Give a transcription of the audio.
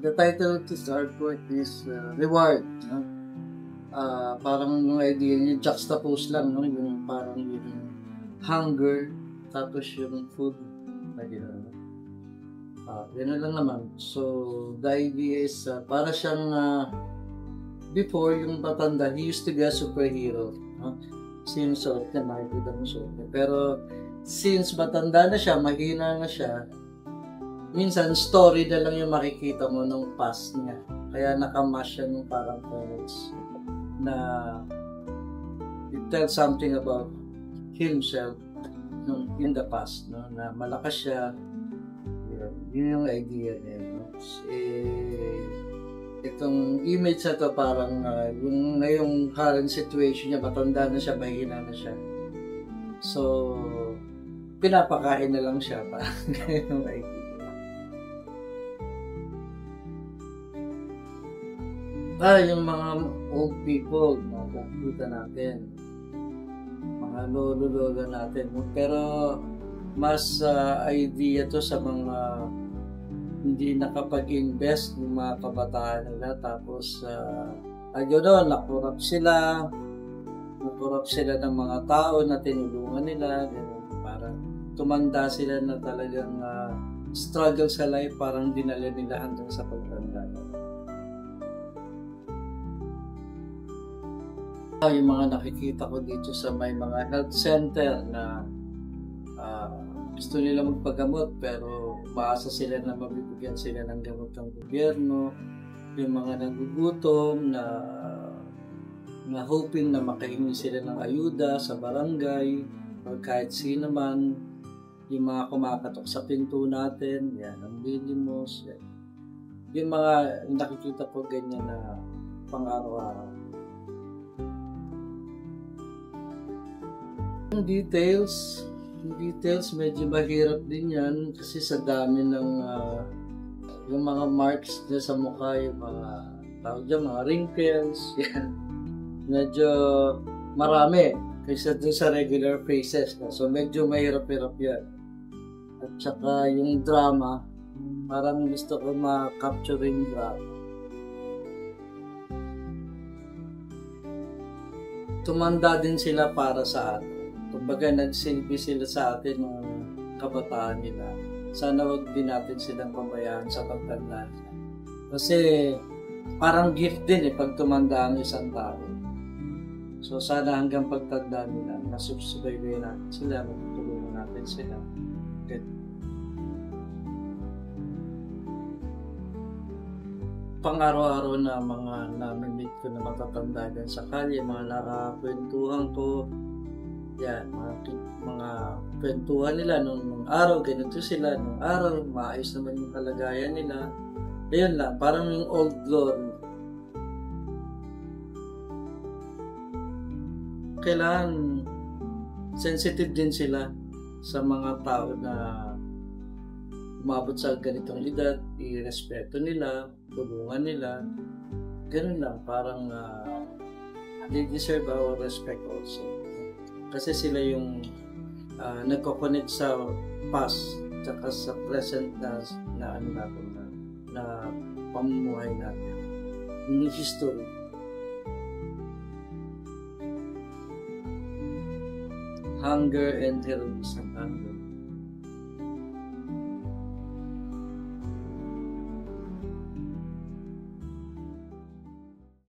the title of this artwork is Reward. No? Parang yung idea niya, juxtapose lang, no? Yung parang yung hunger, tapos yung food. Yun lang naman. So, the idea is, para siyang, before yung matanda, he used to be a superhero. No? Since suot niya, makikita mo suot niya. Pero, since matanda na siya, mahina na siya, minsan, story na lang yung makikita mo nung past niya. Kaya nakamash siya nung parang parents na it tells something about himself in the past, no? Na malakas siya. Yun yung idea niya. No? Itong image na to parang yung ngayong current situation niya, matanda na siya, mahina na siya. So, pinapakain na lang siya parang yung idea. Yung mga old people, nakikita natin, mga lolo-lolo natin. Pero mas idea to sa mga hindi nakapag-invest ng mga kabataan nila. Tapos, nakurap sila ng mga tao na tinulungan nila. Parang tumanda sila na talagang struggle sa life, parang dinala nila hanggang sa pagtanda. Yung mga nakikita ko dito sa may mga health center na gusto nila magpagamot pero umaasa sila na mabibigyan sila ng gamot ng gobyerno. Yung mga nagugutom na hoping na makahingi sila ng ayuda sa barangay o kahit sino man. Yung mga kumakatok sa pinto natin, yan, ang bilimos. Yan. Yung mga nakikita ko ganyan na pang-araw-araw. Yung details medyo mahirap din yan kasi sa dami ng yung mga marks dyan sa mukha, yung mga tawag dyan, mga wrinkles, yan. Medyo marami kaysa dun sa regular faces. So medyo mahirap-hirap yan. At saka yung drama, parang gusto ko ma-capture yung drama. Tumanda din sila para sa atin. Kumbaga, nagsilbi sila sa atin ng kabataan nila. Sana wag din natin silang pabayaan sa pagtanda. Kasi parang gift din pag tumanda ang isang tao. So sana hanggang pagtanda nila, nasusubaybay natin sila, matutulungan natin sila. Okay. Pang-araw-araw na mga namimit ko na matatanda dyan sa kalye, mga nakakwentuhan ko. Yan, mga kwentuhan nila nung araw, ganito sila, nung araw, maayos naman yung kalagayan nila. Ayun lang, parang yung old glory. Kailangan sensitive din sila sa mga tao na umabot sa ganitong edad, i-respeto nila, tulungan nila. Ganun lang, parang they deserve our respect also. Kasi sila yung nagko-connect sa past tsaka sa present na pamumuhay natin. Yung history. Hunger and heroism.